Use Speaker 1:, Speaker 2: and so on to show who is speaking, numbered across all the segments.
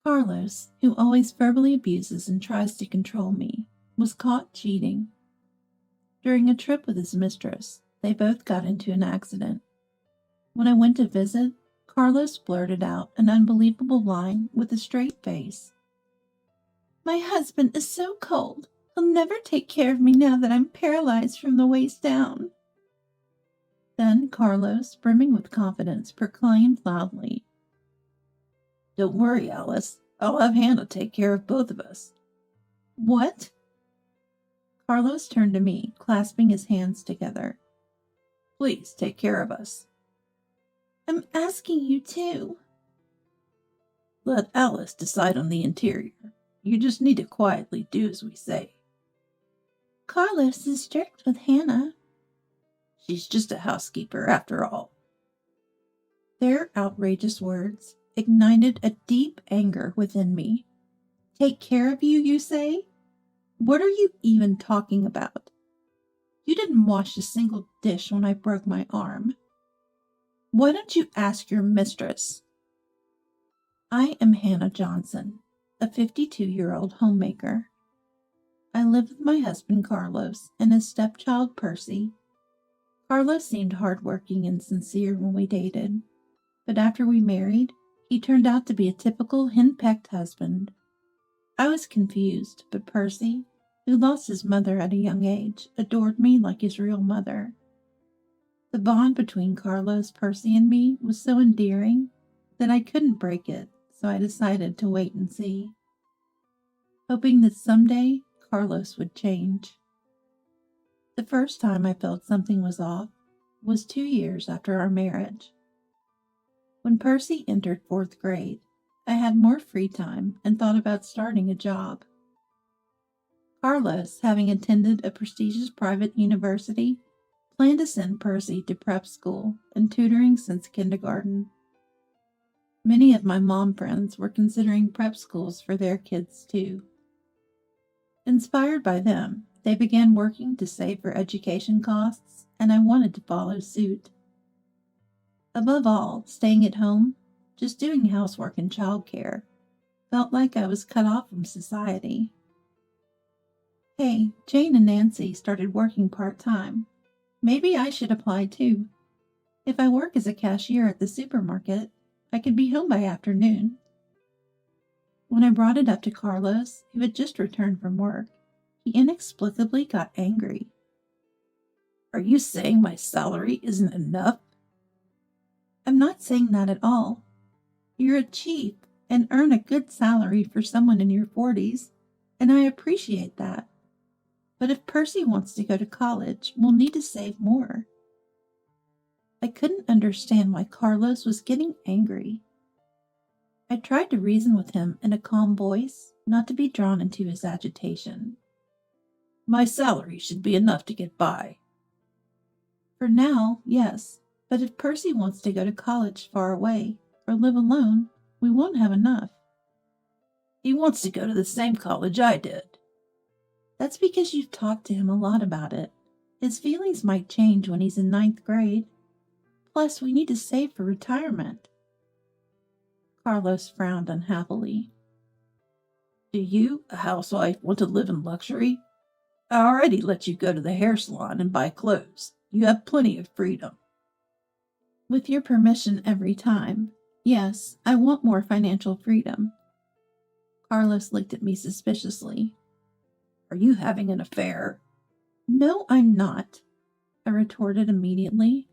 Speaker 1: Carlos, who always verbally abuses and tries to control me, was caught cheating. During a trip with his mistress, they both got into an accident. When I went to visit, Carlos blurted out an unbelievable lie with a straight face. "My husband is so cold. He'll never take care of me now that I'm paralyzed from the waist down." Then Carlos, brimming with confidence, proclaimed loudly, "Don't worry, Alice. I'll have Hannah take care of both of us." "What?" Carlos turned to me, clasping his hands together. "Please take care of us." "I'm asking you to." "Let Alice decide on the interior. You just need to quietly do as we say." "Carlos is strict with Hannah." "She's just a housekeeper after all." Their outrageous words ignited a deep anger within me. "Take care of you, you say? What are you even talking about? You didn't wash a single dish when I broke my arm. Why don't you ask your mistress?" "I am Hannah Johnson, a 52-year-old homemaker. I live with my husband Carlos and his stepchild Percy. Carlos seemed hardworking and sincere when we dated, but after we married, he turned out to be a typical henpecked husband. I was confused, but Percy, who lost his mother at a young age, adored me like his real mother. The bond between Carlos, Percy, and me was so endearing that I couldn't break it, so I decided to wait and see, hoping that someday Carlos would change. The first time I felt something was off was 2 years after our marriage. When Percy entered 4th grade, I had more free time and thought about starting a job. Carlos, having attended a prestigious private university, planned to send Percy to prep school and tutoring since kindergarten. Many of my mom friends were considering prep schools for their kids too. Inspired by them, they began working to save for education costs, and I wanted to follow suit. Above all, staying at home, just doing housework and childcare, felt like I was cut off from society. Hey, Jane and Nancy started working part-time. Maybe I should apply too. If I work as a cashier at the supermarket, I could be home by afternoon. When I brought it up to Carlos, who had just returned from work, he inexplicably got angry. "Are you saying my salary isn't enough?" "I'm not saying that at all. You're a chief and earn a good salary for someone in your 40s, and I appreciate that. But if Percy wants to go to college, we'll need to save more." I couldn't understand why Carlos was getting angry. I tried to reason with him in a calm voice, not to be drawn into his agitation. "My salary should be enough to get by." "For now, yes, but if Percy wants to go to college far away or live alone, we won't have enough." "He wants to go to the same college I did." "That's because you've talked to him a lot about it. His feelings might change when he's in 9th grade. Plus, we need to save for retirement." Carlos frowned unhappily. "Do you, a housewife, want to live in luxury? I already let you go to the hair salon and buy clothes. You have plenty of freedom." "With your permission every time. Yes, I want more financial freedom." Carlos looked at me suspiciously. "Are you having an affair?" "No, I'm not," I retorted immediately.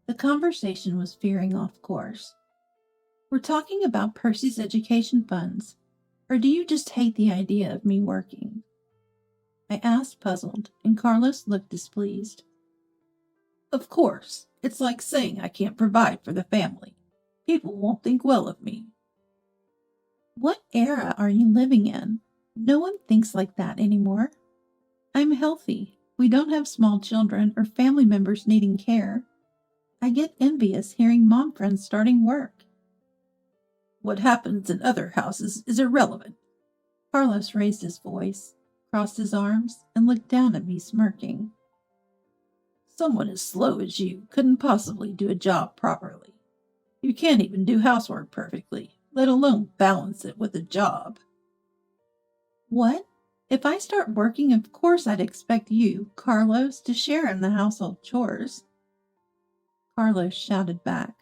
Speaker 1: The conversation was veering off course. "We're talking about Percy's education funds, or do you just hate the idea of me working?" I asked, puzzled, and Carlos looked displeased. "Of course, it's like saying I can't provide for the family. People won't think well of me." "What era are you living in? No one thinks like that anymore. I'm healthy. We don't have small children or family members needing care. I get envious hearing mom friends starting work." "What happens in other houses is irrelevant." Carlos raised his voice, crossed his arms, and looked down at me smirking. "Someone as slow as you couldn't possibly do a job properly. You can't even do housework perfectly, let alone balance it with a job. What? If I start working, of course I'd expect you, Carlos, to share in the household chores. Carlos shouted back.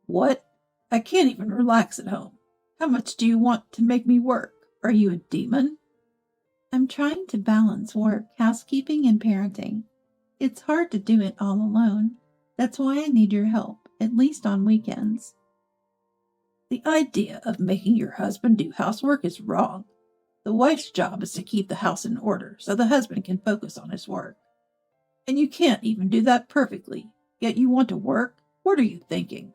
Speaker 1: What? I can't even relax at home. How much do you want to make me work? Are you a demon? I'm trying to balance work, housekeeping, and parenting. It's hard to do it all alone. That's why I need your help, at least on weekends. The idea of making your husband do housework is wrong. The wife's job is to keep the house in order so the husband can focus on his work. And you can't even do that perfectly, yet you want to work? What are you thinking?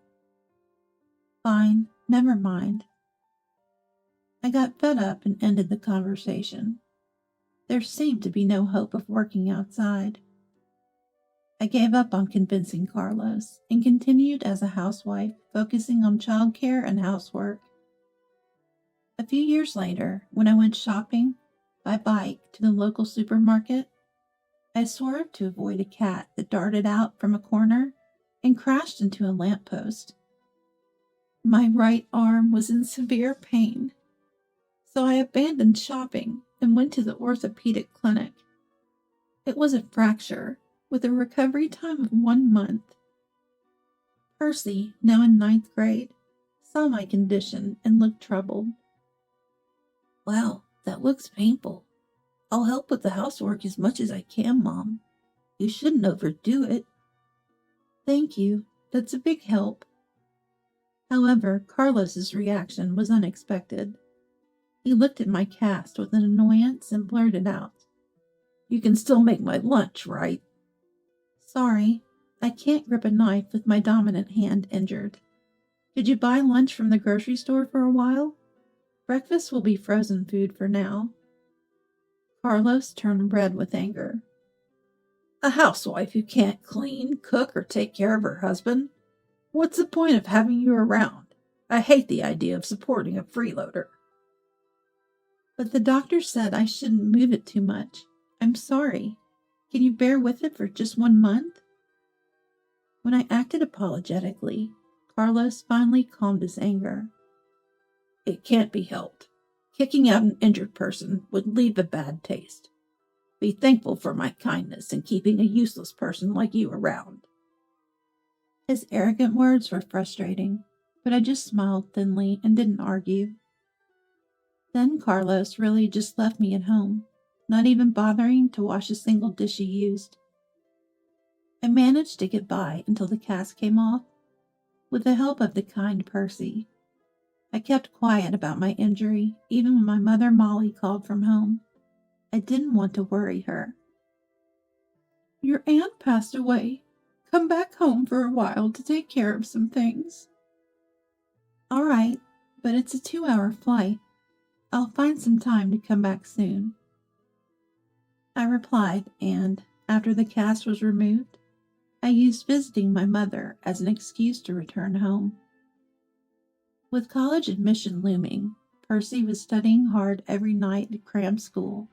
Speaker 1: Fine, never mind. I got fed up and ended the conversation. There seemed to be no hope of working outside. I gave up on convincing Carlos and continued as a housewife, focusing on childcare and housework. A few years later, when I went shopping by bike to the local supermarket, I swerved to avoid a cat that darted out from a corner and crashed into a lamppost. My right arm was in severe pain, so I abandoned shopping and went to the orthopedic clinic. It was a fracture with a recovery time of 1 month. Percy, now in 9th grade, saw my condition and looked troubled. Wow, that looks painful. I'll help with the housework as much as I can, Mom. You shouldn't overdo it. Thank you. That's a big help. However, Carlos's reaction was unexpected. He looked at my cast with an annoyance and blurted out, You can still make my lunch, right? Sorry, I can't grip a knife with my dominant hand injured. Did you buy lunch from the grocery store for a while? Breakfast will be frozen food for now. Carlos turned red with anger. A housewife who can't clean, cook, or take care of her husband? What's the point of having you around? I hate the idea of supporting a freeloader. But the doctor said I shouldn't move it too much. I'm sorry. Can you bear with it for just 1 month? When I acted apologetically, Carlos finally calmed his anger. It can't be helped. Kicking out an injured person would leave a bad taste. Be thankful for my kindness in keeping a useless person like you around. His arrogant words were frustrating, but I just smiled thinly and didn't argue. Then Carlos really just left me at home, not even bothering to wash a single dish he used. I managed to get by until the cast came off, with the help of the kind Percy. I kept quiet about my injury, even when my mother Molly called from home. I didn't want to worry her. Your aunt passed away. Come back home for a while to take care of some things. All right, but it's a 2-hour flight. I'll find some time to come back soon. I replied, and, after the cast was removed, I used visiting my mother as an excuse to return home. With college admission looming, Percy was studying hard every night at cram school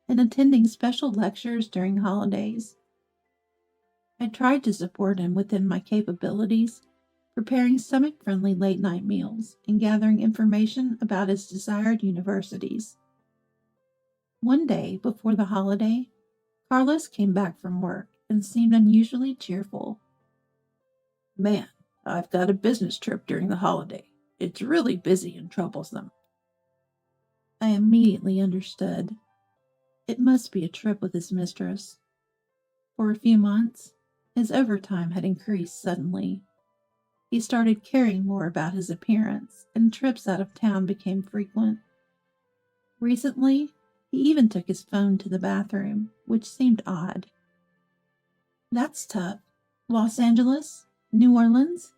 Speaker 1: and attending special lectures during holidays. I tried to support him within my capabilities, preparing stomach-friendly late-night meals and gathering information about his desired universities. One day before the holiday, Carlos came back from work and seemed unusually cheerful. Man, I've got a business trip during the holiday. It's really busy and troublesome. I immediately understood. It must be a trip with his mistress. For a few months, his overtime had increased suddenly. He started caring more about his appearance, and trips out of town became frequent. Recently, he even took his phone to the bathroom, which seemed odd. That's tough. Los Angeles? New Orleans?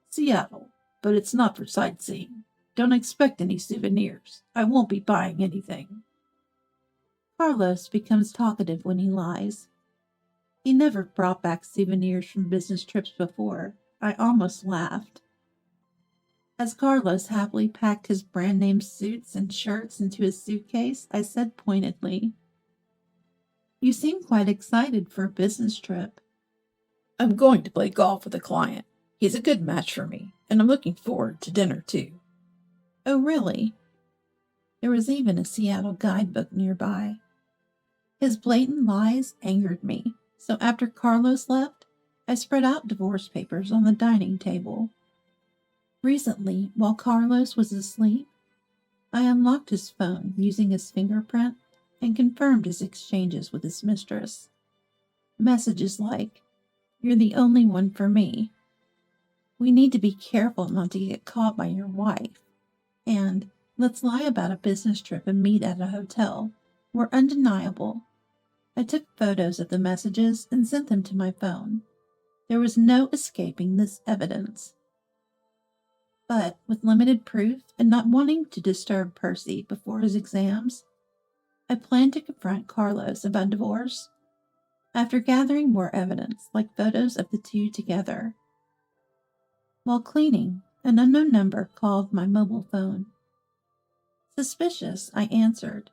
Speaker 1: Seattle, but it's not for sightseeing. Don't expect any souvenirs. I won't be buying anything. Carlos becomes talkative when he lies. He never brought back souvenirs from business trips before. I almost laughed. As Carlos happily packed his brand-name suits and shirts into his suitcase, I said pointedly, You seem quite excited for a business trip. I'm going to play golf with a client. He's a good match for me, and I'm looking forward to dinner, too. Oh, really? There was even a Seattle guidebook nearby. His blatant lies angered me, so after Carlos left, I spread out divorce papers on the dining table. Recently, while Carlos was asleep, I unlocked his phone using his fingerprint and confirmed his exchanges with his mistress. Messages like, "You're the only one for me. We need to be careful not to get caught by your wife," and "Let's lie about a business trip and meet at a hotel," were undeniable. I took photos of the messages and sent them to my phone. There was no escaping this evidence. But with limited proof and not wanting to disturb Percy before his exams, I planned to confront Carlos about divorce. After gathering more evidence, like photos of the two together. While cleaning, an unknown number called my mobile phone. Suspicious, I answered,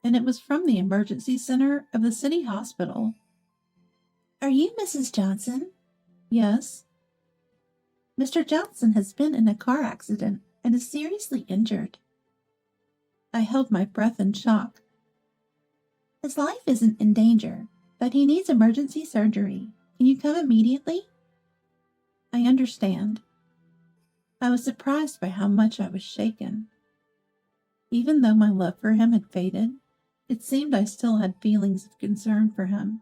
Speaker 1: and it was from the emergency center of the city hospital. "Are you Mrs. Johnson?" "Yes." "Mr. Johnson has been in a car accident and is seriously injured." I held my breath in shock. "His life isn't in danger, but he needs emergency surgery. Can you come immediately?" "I understand." I was surprised by how much I was shaken. Even though my love for him had faded, it seemed I still had feelings of concern for him.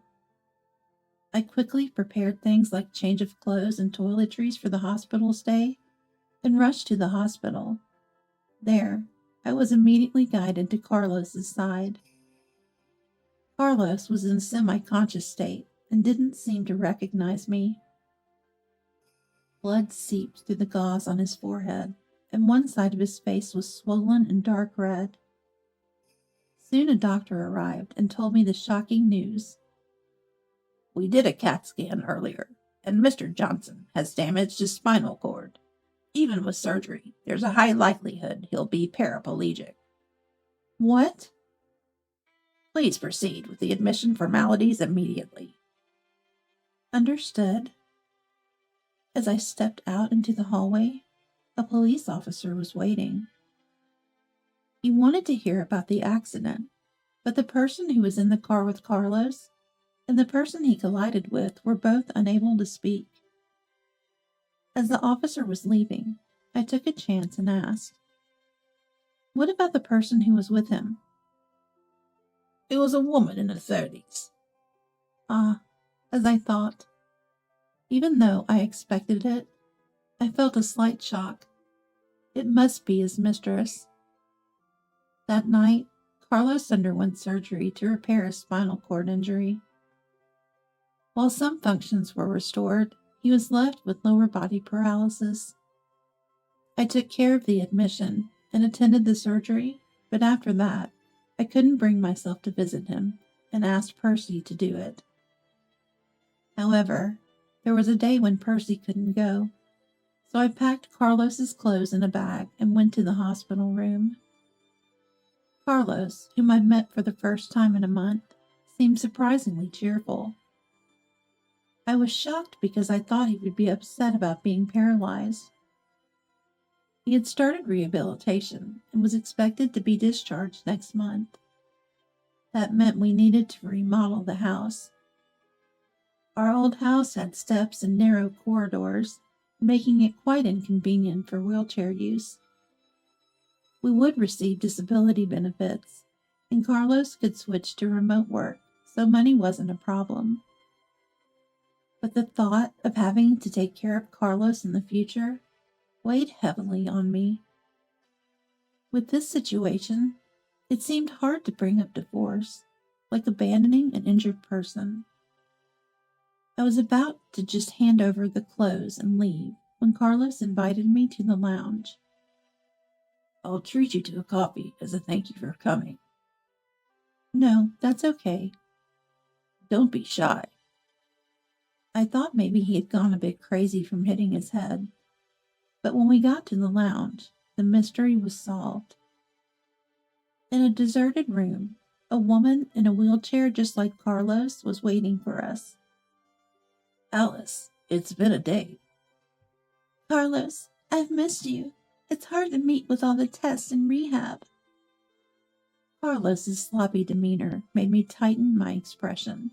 Speaker 1: I quickly prepared things like change of clothes and toiletries for the hospital stay, and rushed to the hospital. There, I was immediately guided to Carlos's side. Carlos was in a semi-conscious state and didn't seem to recognize me. Blood seeped through the gauze on his forehead, and one side of his face was swollen and dark red. Soon a doctor arrived and told me the shocking news. "We did a CAT scan earlier, and Mr. Johnson has damaged his spinal cord. Even with surgery, there's a high likelihood he'll be paraplegic." "What?" "Please proceed with the admission formalities immediately." "Understood." As I stepped out into the hallway, a police officer was waiting. He wanted to hear about the accident, but the person who was in the car with Carlos and the person he collided with were both unable to speak. As the officer was leaving, I took a chance and asked, "What about the person who was with him?" "It was a woman in her 30s. Ah, as I thought. Even though I expected it, I felt a slight shock. It must be his mistress. That night, Carlos underwent surgery to repair a spinal cord injury. While some functions were restored, he was left with lower body paralysis. I took care of the admission and attended the surgery, but after that, I couldn't bring myself to visit him and asked Percy to do it. However, there was a day when Percy couldn't go, so I packed Carlos's clothes in a bag and went to the hospital room. Carlos, whom I'd met for the first time in a month, seemed surprisingly cheerful. I was shocked because I thought he would be upset about being paralyzed. He had started rehabilitation and was expected to be discharged next month. That meant we needed to remodel the house. Our old house had steps and narrow corridors, making it quite inconvenient for wheelchair use. We would receive disability benefits, and Carlos could switch to remote work, so money wasn't a problem. But the thought of having to take care of Carlos in the future weighed heavily on me. With this situation, it seemed hard to bring up divorce, like abandoning an injured person. I was about to just hand over the clothes and leave when Carlos invited me to the lounge. "I'll treat you to a coffee as a thank you for coming." "No, that's okay." "Don't be shy." I thought maybe he had gone a bit crazy from hitting his head, but when we got to the lounge, the mystery was solved. In a deserted room, a woman in a wheelchair just like Carlos was waiting for us. "Alice, it's been a day." "Carlos, I've missed you. It's hard to meet with all the tests and rehab. Carlos's sloppy demeanor made me tighten my expression.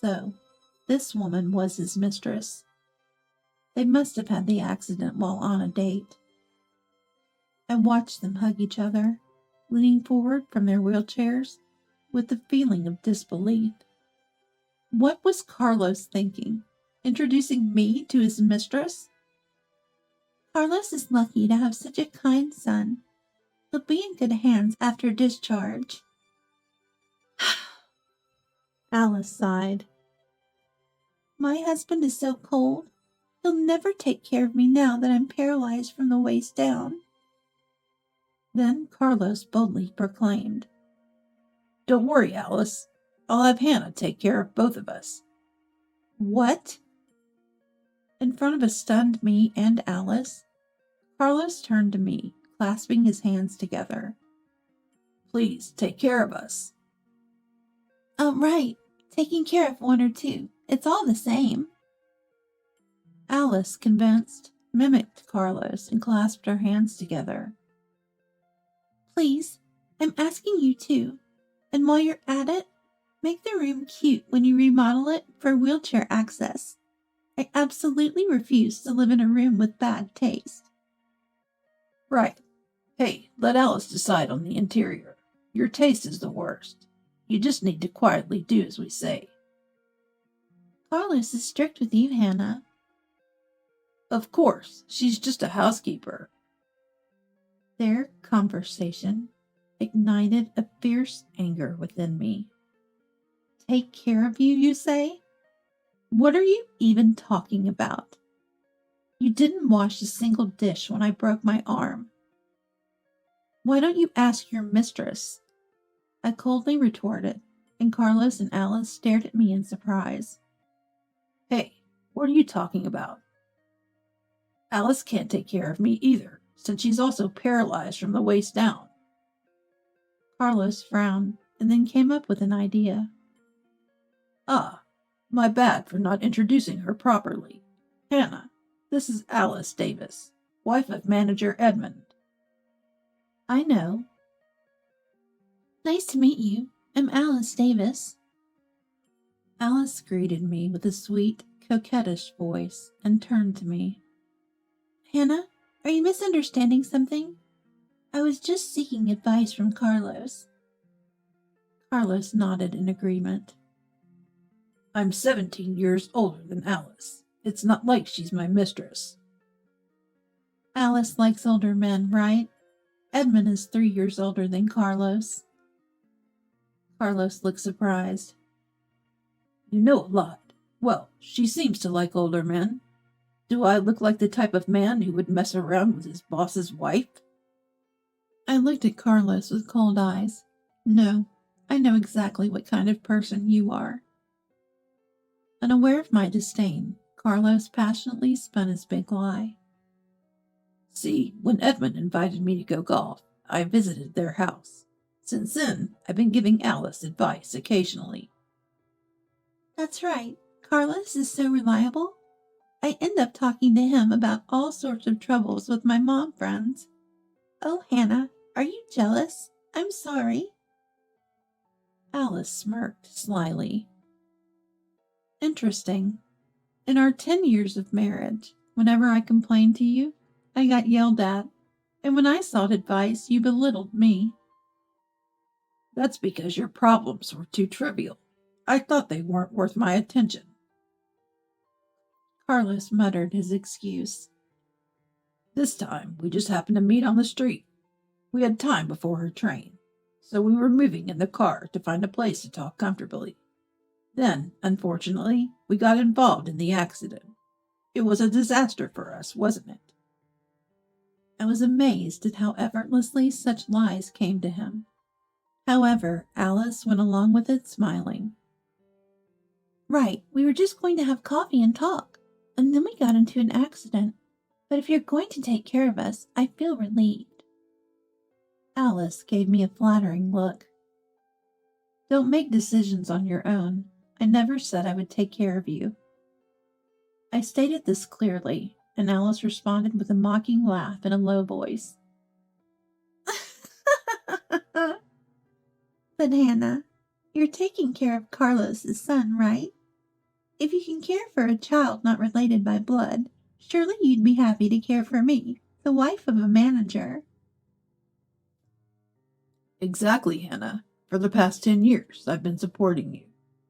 Speaker 1: So, this woman was his mistress. They must have had the accident while on a date. I watched them hug each other, leaning forward from their wheelchairs with a feeling of disbelief. What was Carlos thinking? Introducing me to his mistress? Carlos is lucky to have such a kind son. He'll be in good hands after discharge. Alice sighed. My husband is so cold. He'll never take care of me now that I'm paralyzed from the waist down. Then Carlos boldly proclaimed, Don't worry, Alice. I'll have Hannah take care of both of us. What? In front of a stunned me and Alice, Carlos turned to me, clasping his hands together. Please take care of us. Right. Taking care of one or two. It's all the same. Alice, convinced, mimicked Carlos and clasped her hands together. Please, I'm asking you to. And while you're at it, make the room cute when you remodel it for wheelchair access. I absolutely refuse to live in a room with bad taste. Right. Hey, let Alice decide on the interior. Your taste is the worst. You just need to quietly do as we say. Carlos is strict with you, Hannah. Of course, she's just a housekeeper. Their conversation ignited a fierce anger within me. Take care of you, you say? What are you even talking about? You didn't wash a single dish when I broke my arm. Why don't you ask your mistress? I coldly retorted, and Carlos and Alice stared at me in surprise. Hey, what are you talking about? Alice can't take care of me either, since she's also paralyzed from the waist down. Carlos frowned, and then came up with an idea. My bad for not introducing her properly. Hannah, this is Alice Davis, wife of manager Edmund. I know. Nice to meet you. I'm Alice Davis. Alice greeted me with a sweet, coquettish voice and turned to me. Hannah, are you misunderstanding something? I was just seeking advice from Carlos. Carlos nodded in agreement. I'm 17 years older than Alice. It's not like she's my mistress. Alice likes older men, right? Edmund is 3 years older than Carlos. Carlos looked surprised. You know a lot. Well, she seems to like older men. Do I look like the type of man who would mess around with his boss's wife? I looked at Carlos with cold eyes. No, I know exactly what kind of person you are. Unaware of my disdain, Carlos passionately spun his big lie. See, when Edmund invited me to go golf, I visited their house. Since then, I've been giving Alice advice occasionally. That's right. Carlos is so reliable. I end up talking to him about all sorts of troubles with my mom friends. Oh, Hannah, are you jealous? I'm sorry. Alice smirked slyly. Interesting. In our 10 years of marriage, whenever I complained to you, I got yelled at, and when I sought advice, you belittled me. That's because your problems were too trivial. I thought they weren't worth my attention. Carlos muttered his excuse. This time, we just happened to meet on the street. We had time before her train, so we were moving in the car to find a place to talk comfortably. Then, unfortunately, we got involved in the accident. It was a disaster for us, wasn't it? I was amazed at how effortlessly such lies came to him. However, Alice went along with it, smiling. Right, we were just going to have coffee and talk, and then we got into an accident. But if you're going to take care of us, I feel relieved. Alice gave me a flattering look. Don't make decisions on your own. I never said I would take care of you. I stated this clearly, and Alice responded with a mocking laugh in a low voice. But Hannah, you're taking care of Carlos's son, right? If you can care for a child not related by blood, surely you'd be happy to care for me, the wife of a manager.
Speaker 2: Exactly, Hannah. For the past 10 years, I've been supporting you.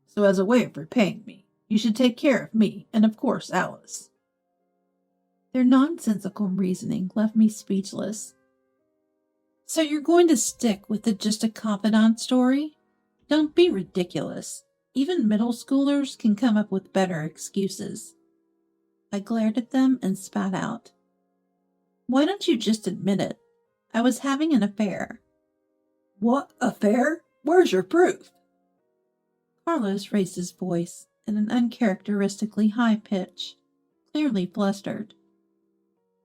Speaker 2: So as a way of repaying me, you should take care of me and, of course, Alice.
Speaker 1: Their nonsensical reasoning left me speechless. So you're going to stick with the just a confidant story? Don't be ridiculous. Even middle schoolers can come up with better excuses. I glared at them and spat out. Why don't you just admit it? I was having an affair.
Speaker 2: What affair? Where's your proof?
Speaker 1: Carlos raised his voice in an uncharacteristically high pitch, clearly flustered.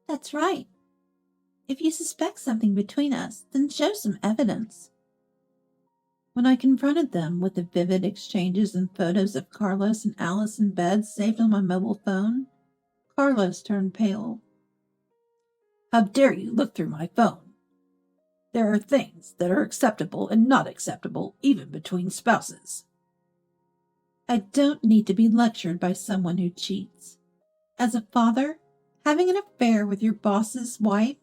Speaker 1: That's right. If you suspect something between us, then show some evidence. When I confronted them with the vivid exchanges and photos of Carlos and Alice in bed saved on my mobile phone, Carlos turned pale.
Speaker 2: How dare you look through my phone? There are things that are acceptable and not acceptable, even between spouses.
Speaker 1: I don't need to be lectured by someone who cheats. As a father, having an affair with your boss's wife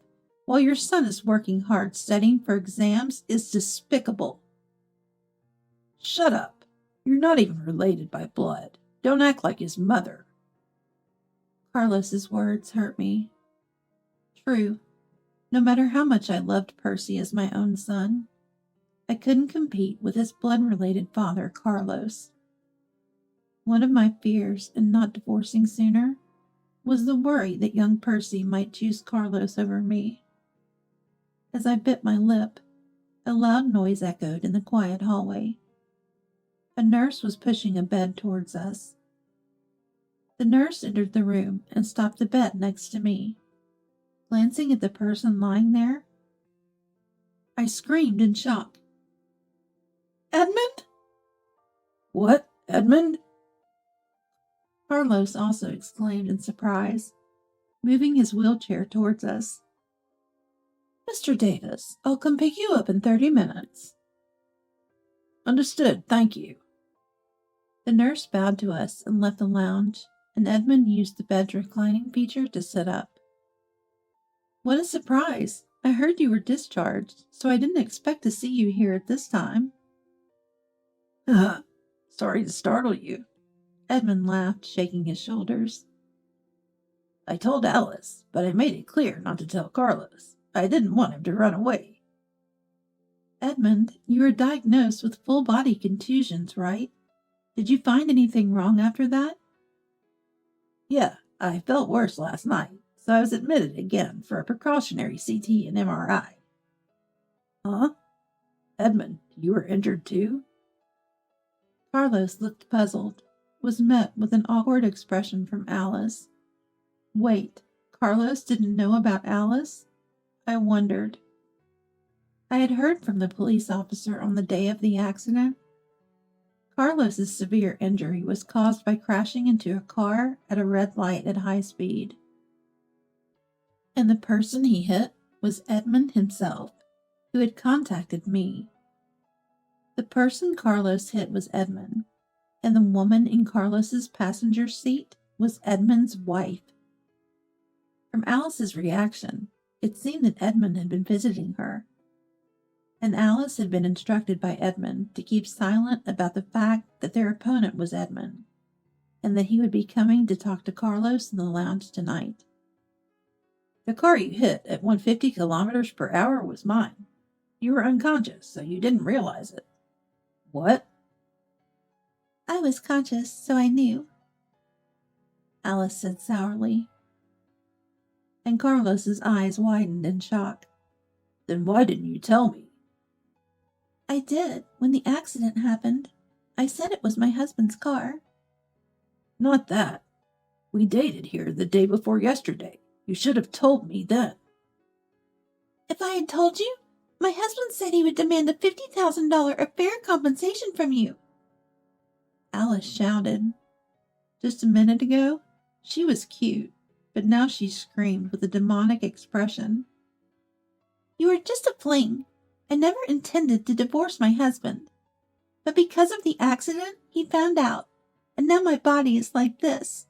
Speaker 1: while your son is working hard studying for exams is despicable.
Speaker 2: Shut up. You're not even related by blood. Don't act like his mother.
Speaker 1: Carlos's words hurt me. True. No matter how much I loved Percy as my own son, I couldn't compete with his blood-related father, Carlos. One of my fears in not divorcing sooner was the worry that young Percy might choose Carlos over me. As I bit my lip, a loud noise echoed in the quiet hallway. A nurse was pushing a bed towards us. The nurse entered the room and stopped the bed next to me. Glancing at the person lying there, I screamed in shock. Edmund?
Speaker 2: What, Edmund?
Speaker 1: Carlos also exclaimed in surprise, moving his wheelchair towards us. Mr. Davis, I'll come pick you up in 30 minutes.
Speaker 2: Understood, thank you.
Speaker 1: The nurse bowed to us and left the lounge, and Edmund used the bed's reclining feature to sit up. What a surprise! I heard you were discharged, so I didn't expect to see you here at this time.
Speaker 2: Sorry to startle you.
Speaker 1: Edmund laughed, shaking his shoulders.
Speaker 2: I told Alice, but I made it clear not to tell Carlos. I didn't want him to run away.
Speaker 1: Edmund, you were diagnosed with full-body contusions, right? Did you find anything wrong after that?
Speaker 2: Yeah, I felt worse last night, so I was admitted again for a precautionary CT and MRI. Huh? Edmund, you were injured too?
Speaker 1: Carlos looked puzzled, was met with an awkward expression from Alice. Wait, Carlos didn't know about Alice? I wondered. I had heard from the police officer on the day of the accident. Carlos's severe injury was caused by crashing into a car at a red light at high speed. And the person he hit was Edmund himself, who had contacted me. The person Carlos hit was Edmund, and the woman in Carlos's passenger seat was Edmund's wife. From Alice's reaction, it seemed that Edmund had been visiting her, and Alice had been instructed by Edmund to keep silent about the fact that their opponent was Edmund, and that he would be coming to talk to Carlos in the lounge tonight.
Speaker 2: The car you hit at 150 kilometers per hour was mine. You were unconscious, so you didn't realize it. What?
Speaker 1: I was conscious, so I knew, Alice said sourly. And Carlos's eyes widened in shock.
Speaker 2: Then why didn't you tell me?
Speaker 1: I did, when the accident happened. I said it was my husband's car.
Speaker 2: Not that. We dated here the day before yesterday. You should have told me then.
Speaker 1: If I had told you, my husband said he would demand a $50,000 affair compensation from you. Alice shouted. Just a minute ago, she was cute, but now she screamed with a demonic expression. You were just a fling. I never intended to divorce my husband. But because of the accident, he found out, and now my body is like this.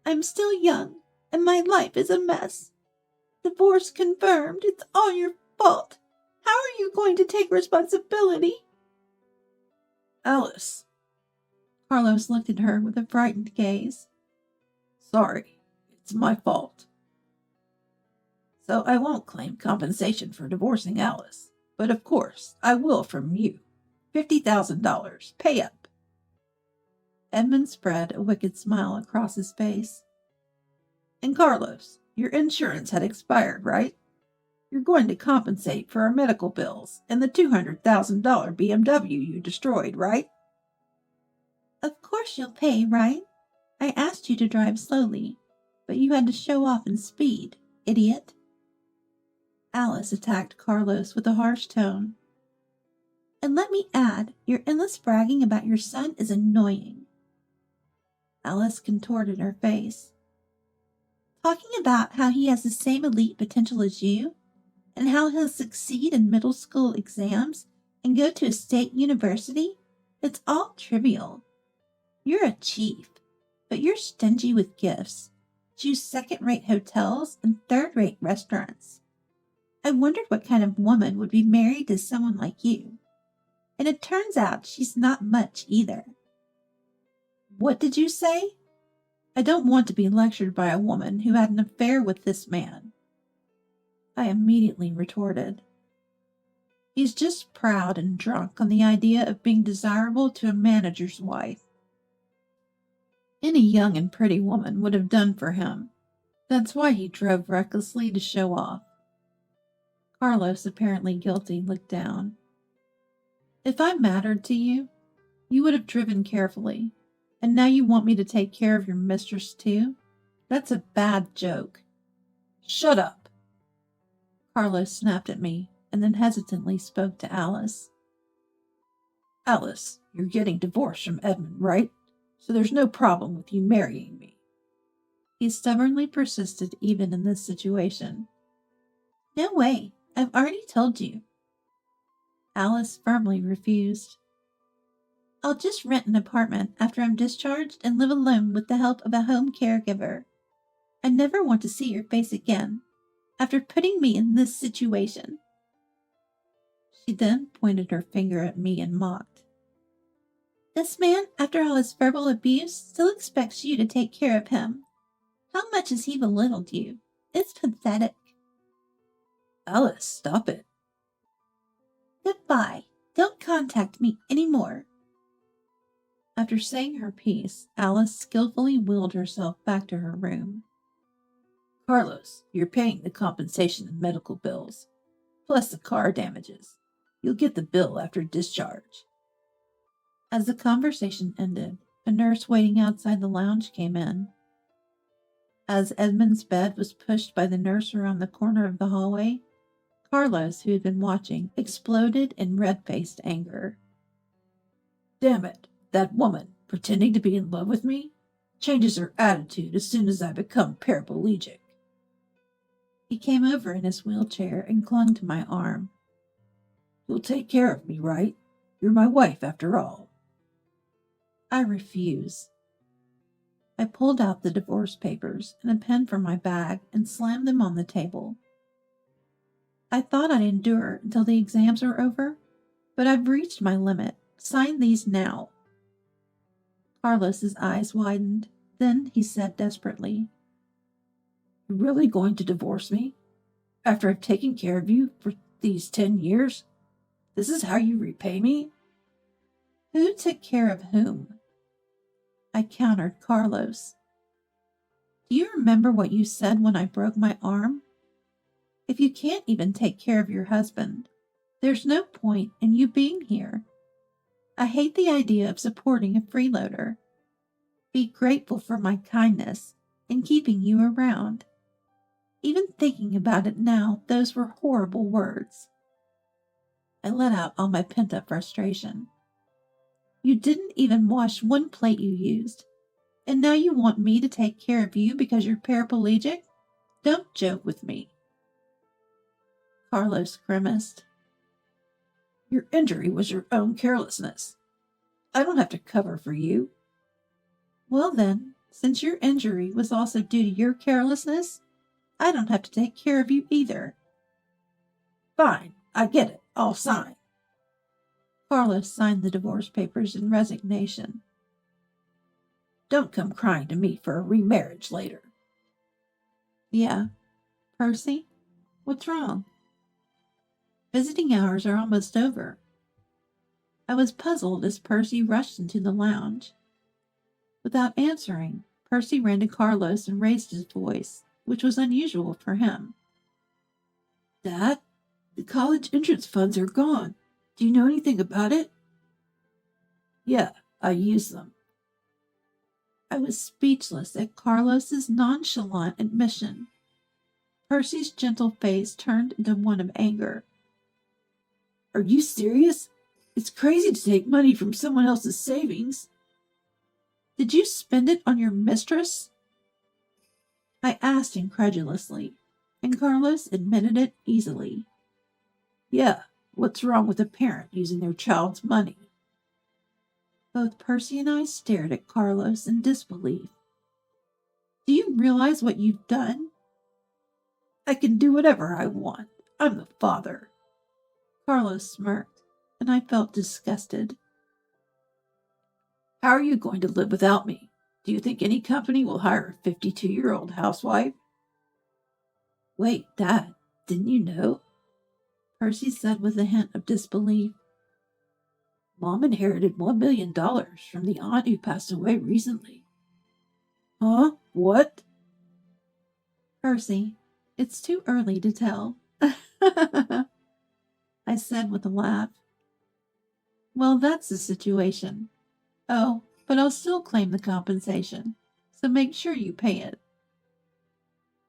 Speaker 1: I'm still young, and my life is a mess. Divorce confirmed. It's all your fault. How are you going to take responsibility?
Speaker 2: Alice.
Speaker 1: Carlos looked at her with a frightened gaze.
Speaker 2: Sorry, it's my fault. So I won't claim compensation for divorcing Alice, but of course I will from you. $50,000. Pay up.
Speaker 1: Edmund spread a wicked smile across his face.
Speaker 2: And Carlos, your insurance had expired, right? You're going to compensate for our medical bills and the $200,000 BMW you destroyed, right?
Speaker 1: Of course you'll pay, right? I asked you to drive slowly, but you had to show off in speed, idiot. Alice attacked Carlos with a harsh tone. And let me add, your endless bragging about your son is annoying. Alice contorted her face. Talking about how he has the same elite potential as you, and how he'll succeed in middle school exams and go to a state university, it's all trivial. You're a chief, but you're stingy with gifts, choose second-rate hotels and third-rate restaurants. I wondered what kind of woman would be married to someone like you. And it turns out she's not much either.
Speaker 2: What did you say?
Speaker 1: I don't want to be lectured by a woman who had an affair with this man. I immediately retorted. He's just proud and drunk on the idea of being desirable to a manager's wife. Any young and pretty woman would have done for him. That's why he drove recklessly to show off. Carlos, apparently guilty, looked down. If I mattered to you, you would have driven carefully, and now you want me to take care of your mistress too? That's a bad joke.
Speaker 2: Shut up!
Speaker 1: Carlos snapped at me, and then hesitantly spoke to Alice.
Speaker 2: Alice, you're getting divorced from Edmund, right? So there's no problem with you marrying me.
Speaker 1: He stubbornly persisted even in this situation. No way, I've already told you. Alice firmly refused. I'll just rent an apartment after I'm discharged and live alone with the help of a home caregiver. I never want to see your face again, after putting me in this situation. She then pointed her finger at me and mocked. This man, after all his verbal abuse, still expects you to take care of him. How much has he belittled you? It's pathetic.
Speaker 2: Alice, stop it.
Speaker 1: Goodbye. Don't contact me anymore. After saying her piece, Alice skillfully wheeled herself back to her room.
Speaker 2: Carlos, you're paying the compensation and medical bills, plus the car damages. You'll get the bill after discharge.
Speaker 1: As the conversation ended, a nurse waiting outside the lounge came in. As Edmund's bed was pushed by the nurse around the corner of the hallway, Carlos, who had been watching, exploded in red-faced anger.
Speaker 2: Damn it, that woman, pretending to be in love with me, changes her attitude as soon as I become paraplegic.
Speaker 1: He came over in his wheelchair and clung to my arm.
Speaker 2: You'll take care of me, right? You're my wife, after all.
Speaker 1: I refuse. I pulled out the divorce papers and a pen from my bag and slammed them on the table. I thought I'd endure until the exams were over, but I've reached my limit. Sign these now. Carlos's eyes widened. Then he said desperately,
Speaker 2: You're really going to divorce me? After I've taken care of you for these 10 years? This is how you repay me?
Speaker 1: Who took care of whom? I countered Carlos. Do you remember what you said when I broke my arm? If you can't even take care of your husband, there's no point in you being here. I hate the idea of supporting a freeloader. Be grateful for my kindness in keeping you around. Even thinking about it now, those were horrible words. I let out all my pent-up frustration. You didn't even wash one plate you used. And now you want me to take care of you because you're paraplegic? Don't joke with me. Carlos grimaced.
Speaker 2: Your injury was your own carelessness. I don't have to cover for you.
Speaker 1: Well then, since your injury was also due to your carelessness, I don't have to take care of you either.
Speaker 2: Fine, I get it. I'll sign.
Speaker 1: Carlos signed the divorce papers in resignation.
Speaker 2: Don't come crying to me for a remarriage later.
Speaker 1: Yeah. Percy, what's wrong? Visiting hours are almost over. I was puzzled as Percy rushed into the lounge. Without answering, Percy ran to Carlos and raised his voice, which was unusual for him.
Speaker 2: Dad, the college entrance funds are gone. Do you know anything about it? Yeah, I used them.
Speaker 1: I was speechless at Carlos's nonchalant admission. Percy's gentle face turned into one of anger.
Speaker 2: Are you serious? It's crazy to take money from someone else's savings.
Speaker 1: Did you spend it on your mistress? I asked incredulously, and Carlos admitted it easily.
Speaker 2: Yeah, what's wrong with a parent using their child's money?
Speaker 1: Both Percy and I stared at Carlos in disbelief. Do you realize what you've done?
Speaker 2: I can do whatever I want. I'm the father.
Speaker 1: Carlos smirked, and I felt disgusted.
Speaker 2: How are you going to live without me? Do you think any company will hire a 52-year-old housewife?
Speaker 1: Wait, Dad, didn't you know? Percy said with a hint of disbelief.
Speaker 2: Mom inherited $1 million from the aunt who passed away recently. Huh? What?
Speaker 1: Percy, it's too early to tell. I said with a laugh. Well, that's the situation. Oh, but I'll still claim the compensation, so make sure you pay it.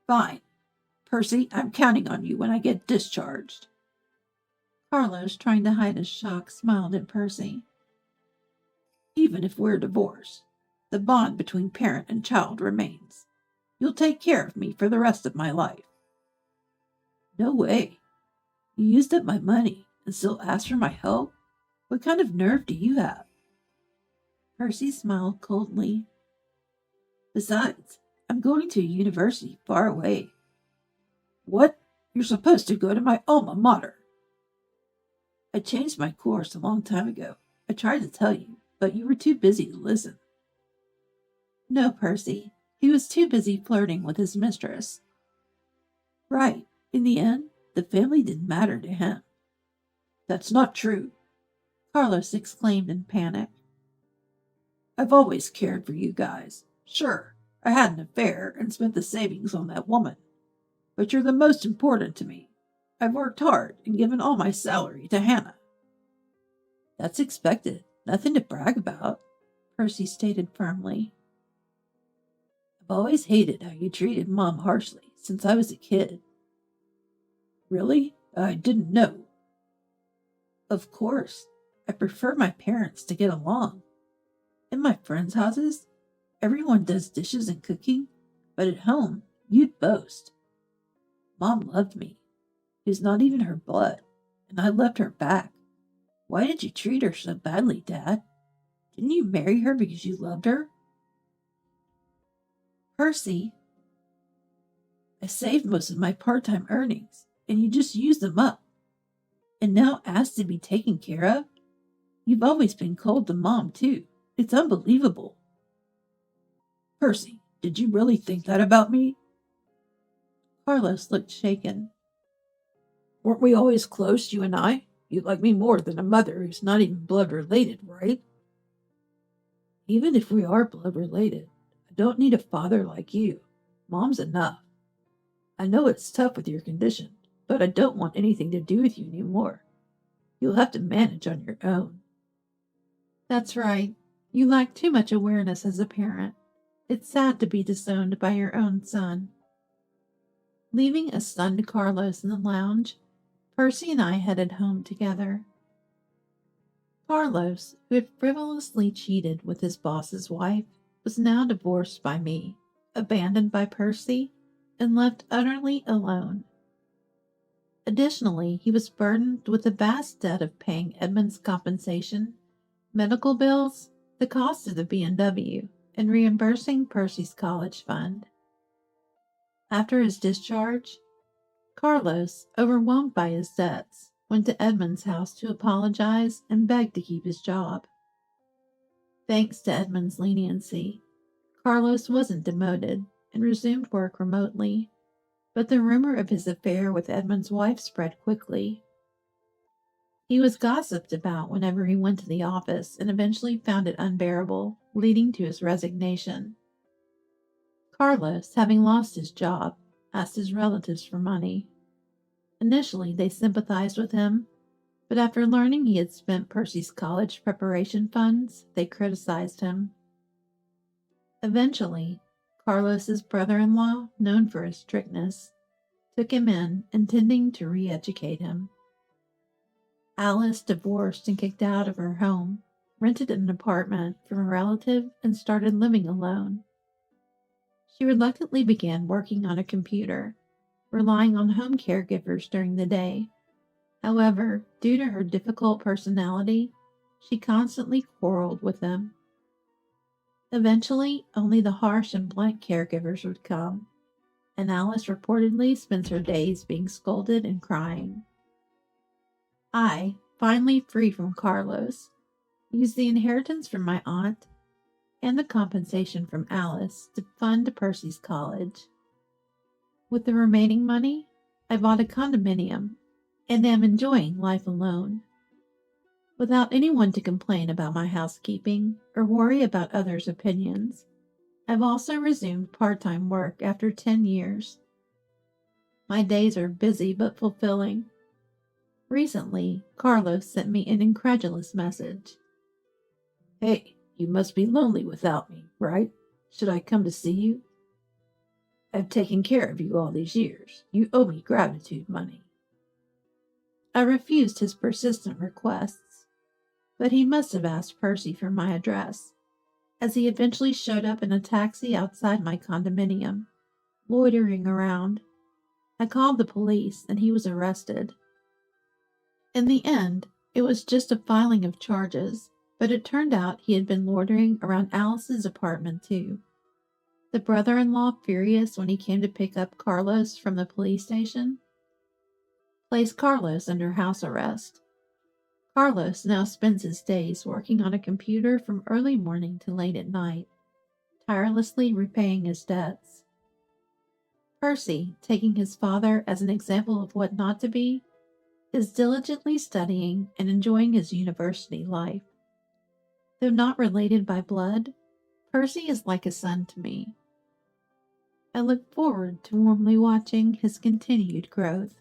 Speaker 2: Fine. Percy, I'm counting on you when I get discharged.
Speaker 1: Carlos, trying to hide his shock, smiled at Percy.
Speaker 2: Even if we're divorced, the bond between parent and child remains. You'll take care of me for the rest of my life. No way. You used up my money and still ask for my help? What kind of nerve do you have?
Speaker 1: Percy smiled coldly.
Speaker 2: Besides, I'm going to a university far away. What? You're supposed to go to my alma mater. I changed my course a long time ago. I tried to tell you, but you were too busy to listen.
Speaker 1: No, Percy. He was too busy flirting with his mistress.
Speaker 2: Right. In the end, the family didn't matter to him. That's not true,
Speaker 1: Carlos exclaimed in panic.
Speaker 2: I've always cared for you guys. Sure, I had an affair and spent the savings on that woman. But you're the most important to me. I've worked hard and given all my salary to Hannah. That's expected. Nothing to brag about,
Speaker 1: Percy stated firmly.
Speaker 2: I've always hated how you treated Mom harshly since I was a kid. Really? I didn't know. Of course. I prefer my parents to get along. In my friends' houses, everyone does dishes and cooking, but at home, you'd boast. Mom loved me. It was not even her blood, and I loved her back. Why did you treat her so badly, Dad? Didn't you marry her because you loved her?
Speaker 1: Percy,
Speaker 2: I saved most of my part-time earnings, and you just used them up. And now asked to be taken care of? You've always been cold to Mom, too. It's unbelievable. Percy, did you really think that about me?
Speaker 1: Carlos looked shaken.
Speaker 2: Weren't we always close, you and I? You like me more than a mother who's not even blood related, right? Even if we are blood related, I don't need a father like you. Mom's enough. I know it's tough with your condition, but I don't want anything to do with you anymore. You'll have to manage on your own.
Speaker 1: That's right. You lack too much awareness as a parent. It's sad to be disowned by your own son. Leaving a stunned Carlos in the lounge, Percy and I headed home together. Carlos, who had frivolously cheated with his boss's wife, was now divorced by me, abandoned by Percy, and left utterly alone. Additionally, he was burdened with the vast debt of paying Edmund's compensation, medical bills, the cost of the B&W, and reimbursing Percy's college fund. After his discharge, Carlos, overwhelmed by his debts, went to Edmund's house to apologize and beg to keep his job. Thanks to Edmund's leniency, Carlos wasn't demoted and resumed work remotely, but the rumor of his affair with Edmund's wife spread quickly. He was gossiped about whenever he went to the office and eventually found it unbearable, leading to his resignation. Carlos, having lost his job, asked his relatives for money. Initially, they sympathized with him, but after learning he had spent Percy's college preparation funds, they criticized him. Eventually, Carlos's brother-in-law, known for his strictness, took him in, intending to re-educate him. Alice, divorced and kicked out of her home, rented an apartment from a relative and started living alone. She reluctantly began working on a computer, relying on home caregivers during the day. However, due to her difficult personality, she constantly quarreled with them. Eventually, only the harsh and blunt caregivers would come, and Alice reportedly spends her days being scolded and crying. I, finally free from Carlos, used the inheritance from my aunt and the compensation from Alice to fund Percy's college. With the remaining money, I bought a condominium and am enjoying life alone. Without anyone to complain about my housekeeping or worry about others' opinions, I've also resumed part-time work after 10 years. My days are busy but fulfilling. Recently, Carlos sent me an incredulous message.
Speaker 2: Hey, you must be lonely without me, right? Should I come to see you? I've taken care of you all these years. You owe me gratitude money.
Speaker 1: I refused his persistent requests, but he must have asked Percy for my address, as he eventually showed up in a taxi outside my condominium, loitering around. I called the police and he was arrested. In the end, it was just a filing of charges, but it turned out he had been loitering around Alice's apartment too. The brother-in-law, furious when he came to pick up Carlos from the police station, placed Carlos under house arrest. Carlos now spends his days working on a computer from early morning to late at night, tirelessly repaying his debts. Percy, taking his father as an example of what not to be, is diligently studying and enjoying his university life. Though not related by blood, Percy is like a son to me. I look forward to warmly watching his continued growth.